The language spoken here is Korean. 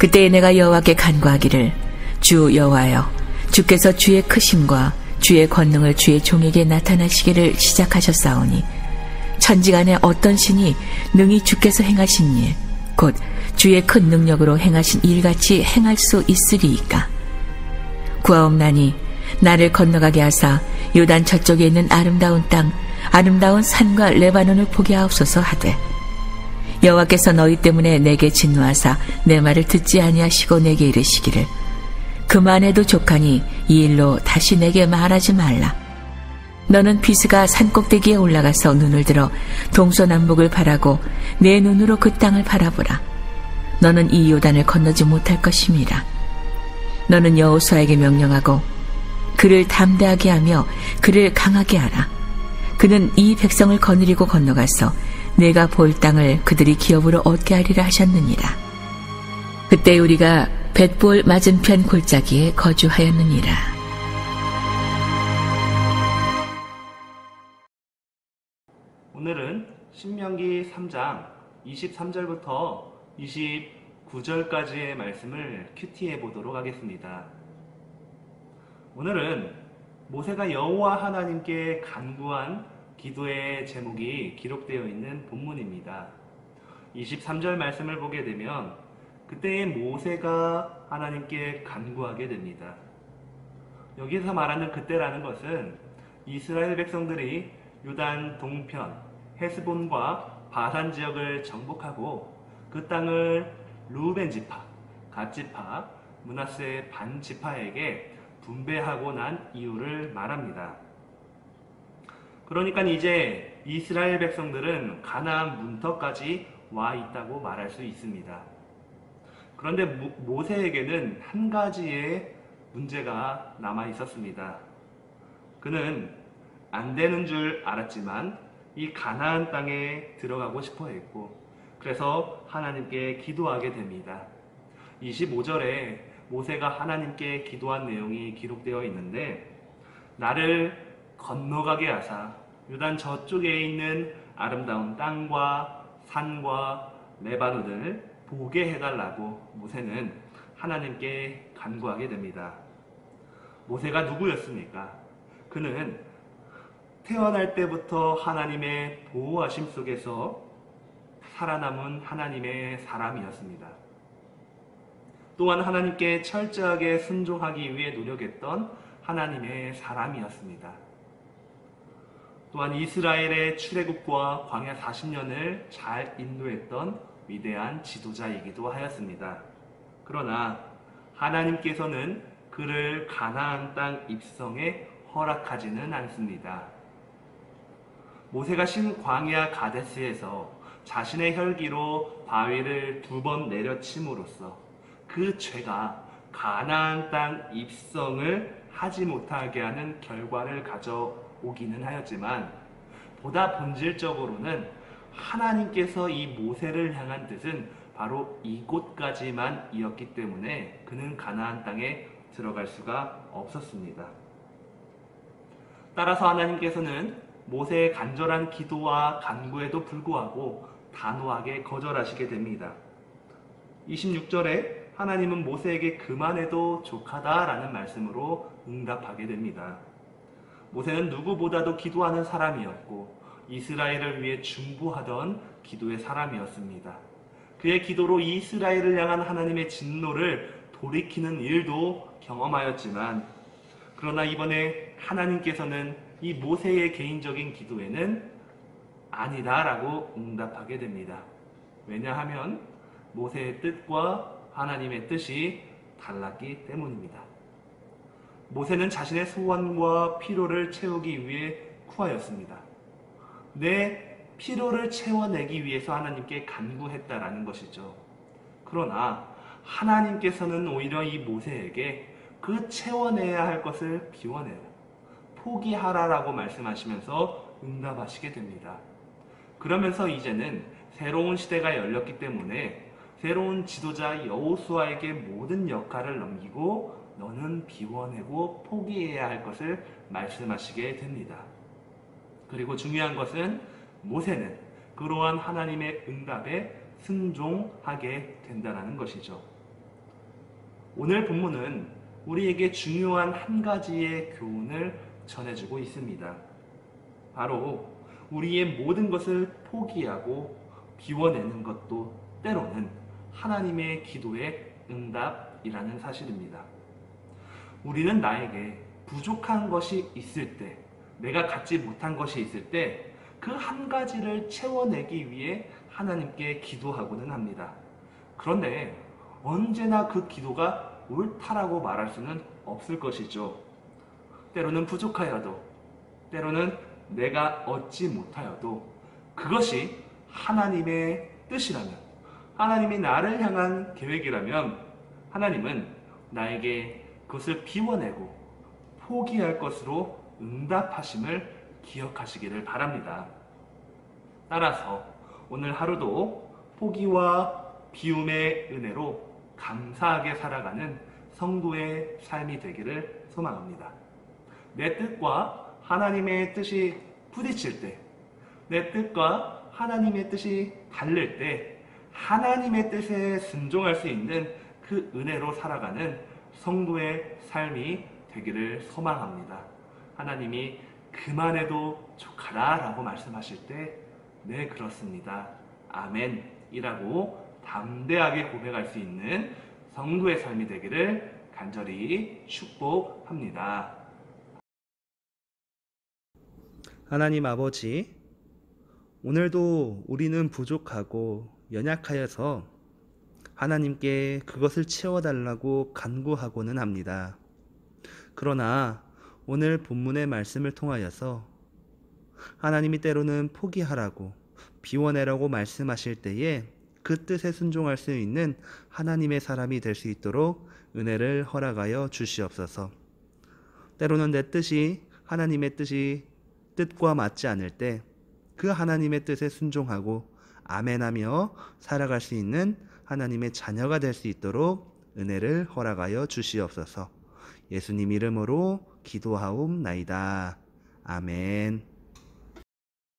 그때 내가 여호와께 간구하기를 주 여호와여, 주께서 주의 크심과 주의 권능을 주의 종에게 나타나시기를 시작하셨사오니 천지간에 어떤 신이 능히 주께서 행하신 일, 곧 주의 큰 능력으로 행하신 일같이 행할 수 있으리이까. 구하옵나니 나를 건너가게 하사 요단 저쪽에 있는 아름다운 땅, 아름다운 산과 레바논을 보게 하옵소서 하되, 여호와께서 너희 때문에 내게 진노하사 내 말을 듣지 아니하시고 내게 이르시기를 그만해도 족하니 이 일로 다시 내게 말하지 말라. 너는 비스가 산꼭대기에 올라가서 눈을 들어 동서남북을 바라고 내 눈으로 그 땅을 바라보라. 너는 이 요단을 건너지 못할 것임이라. 너는 여호수아에게 명령하고 그를 담대하게 하며 그를 강하게 하라. 그는 이 백성을 거느리고 건너가서 내가 볼 땅을 그들이 기업으로 얻게 하리라 하셨느니라. 그때 우리가 벳볼 맞은편 골짜기에 거주하였느니라. 오늘은 신명기 3장 23절부터 29절까지의 말씀을 큐티해 보도록 하겠습니다. 오늘은 모세가 여호와 하나님께 간구한 기도의 제목이 기록되어 있는 본문입니다. 23절 말씀을 보게 되면 그때의 모세가 하나님께 간구하게 됩니다. 여기서 말하는 그때라는 것은 이스라엘 백성들이 요단 동편 헤스본과 바산 지역을 정복하고 그 땅을 르우벤 지파, 갓 지파, 므낫세 반 지파에게 분배하고 난 이유를 말합니다. 그러니까 이제 이스라엘 백성들은 가나안 문턱까지 와 있다고 말할 수 있습니다. 그런데 모세에게는 한 가지의 문제가 남아 있었습니다. 그는 안 되는 줄 알았지만 이 가나안 땅에 들어가고 싶어 했고, 그래서 하나님께 기도하게 됩니다. 25절에 모세가 하나님께 기도한 내용이 기록되어 있는데, 나를 건너가게 하사 요단 저쪽에 있는 아름다운 땅과 산과 레바논을 보게 해달라고 모세는 하나님께 간구하게 됩니다. 모세가 누구였습니까? 그는 태어날 때부터 하나님의 보호하심 속에서 살아남은 하나님의 사람이었습니다. 또한 하나님께 철저하게 순종하기 위해 노력했던 하나님의 사람이었습니다. 또한 이스라엘의 출애굽과 광야 40년을 잘 인도했던 위대한 지도자이기도 하였습니다. 그러나 하나님께서는 그를 가나안 땅 입성에 허락하지는 않습니다. 모세가 신 광야 가데스에서 자신의 혈기로 바위를 2번 내려침으로써 그 죄가 가나안 땅 입성을 하지 못하게 하는 결과를 가져오기는 하였지만, 보다 본질적으로는 하나님께서 이 모세를 향한 뜻은 바로 이곳까지만 이었기 때문에 그는 가나안 땅에 들어갈 수가 없었습니다. 따라서 하나님께서는 모세의 간절한 기도와 간구에도 불구하고 단호하게 거절하시게 됩니다. 26절에 하나님은 모세에게 그만해도 족하다라는 말씀으로 응답하게 됩니다. 모세는 누구보다도 기도하는 사람이었고 이스라엘을 위해 중보하던 기도의 사람이었습니다. 그의 기도로 이스라엘을 향한 하나님의 진노를 돌이키는 일도 경험하였지만, 그러나 이번에 하나님께서는 이 모세의 개인적인 기도에는 아니다라고 응답하게 됩니다. 왜냐하면 모세의 뜻과 하나님의 뜻이 달랐기 때문입니다. 모세는 자신의 소원과 필요를 채우기 위해 구하였습니다. 내 필요를 채워내기 위해서 하나님께 간구했다라는 것이죠. 그러나 하나님께서는 오히려 이 모세에게 그 채워내야 할 것을 비워내고 포기하라라고 말씀하시면서 응답하시게 됩니다. 그러면서 이제는 새로운 시대가 열렸기 때문에 새로운 지도자 여호수아에게 모든 역할을 넘기고 너는 비워내고 포기해야 할 것을 말씀하시게 됩니다. 그리고 중요한 것은 모세는 그러한 하나님의 응답에 순종하게 된다는 것이죠. 오늘 본문은 우리에게 중요한 한 가지의 교훈을 전해주고 있습니다. 바로 우리의 모든 것을 포기하고 비워내는 것도 때로는 하나님의 기도의 응답이라는 사실입니다. 우리는 나에게 부족한 것이 있을 때, 내가 갖지 못한 것이 있을 때 그 한 가지를 채워내기 위해 하나님께 기도하고는 합니다. 그런데 언제나 그 기도가 옳다라고 말할 수는 없을 것이죠. 때로는 부족하여도, 때로는 내가 얻지 못하여도 그것이 하나님의 뜻이라면, 하나님이 나를 향한 계획이라면 하나님은 나에게 그것을 비워내고 포기할 것으로 응답하심을 기억하시기를 바랍니다. 따라서 오늘 하루도 포기와 비움의 은혜로 감사하게 살아가는 성도의 삶이 되기를 소망합니다. 내 뜻과 하나님의 뜻이 부딪힐 때, 내 뜻과 하나님의 뜻이 다를 때 하나님의 뜻에 순종할 수 있는 그 은혜로 살아가는 성도의 삶이 되기를 소망합니다. 하나님이 그만해도 족하다 라고 말씀하실 때 네, 그렇습니다. 아멘 이라고 담대하게 고백할 수 있는 성도의 삶이 되기를 간절히 축복합니다. 하나님 아버지, 오늘도 우리는 부족하고 연약하여서 하나님께 그것을 채워달라고 간구하고는 합니다. 그러나 오늘 본문의 말씀을 통하여서 하나님이 때로는 포기하라고, 비워내라고 말씀하실 때에 그 뜻에 순종할 수 있는 하나님의 사람이 될 수 있도록 은혜를 허락하여 주시옵소서. 때로는 내 뜻이 하나님의 뜻과 맞지 않을 때 그 하나님의 뜻에 순종하고 아멘하며 살아갈 수 있는 하나님의 자녀가 될 수 있도록 은혜를 허락하여 주시옵소서. 예수님 이름으로 기도하옵나이다. 아멘.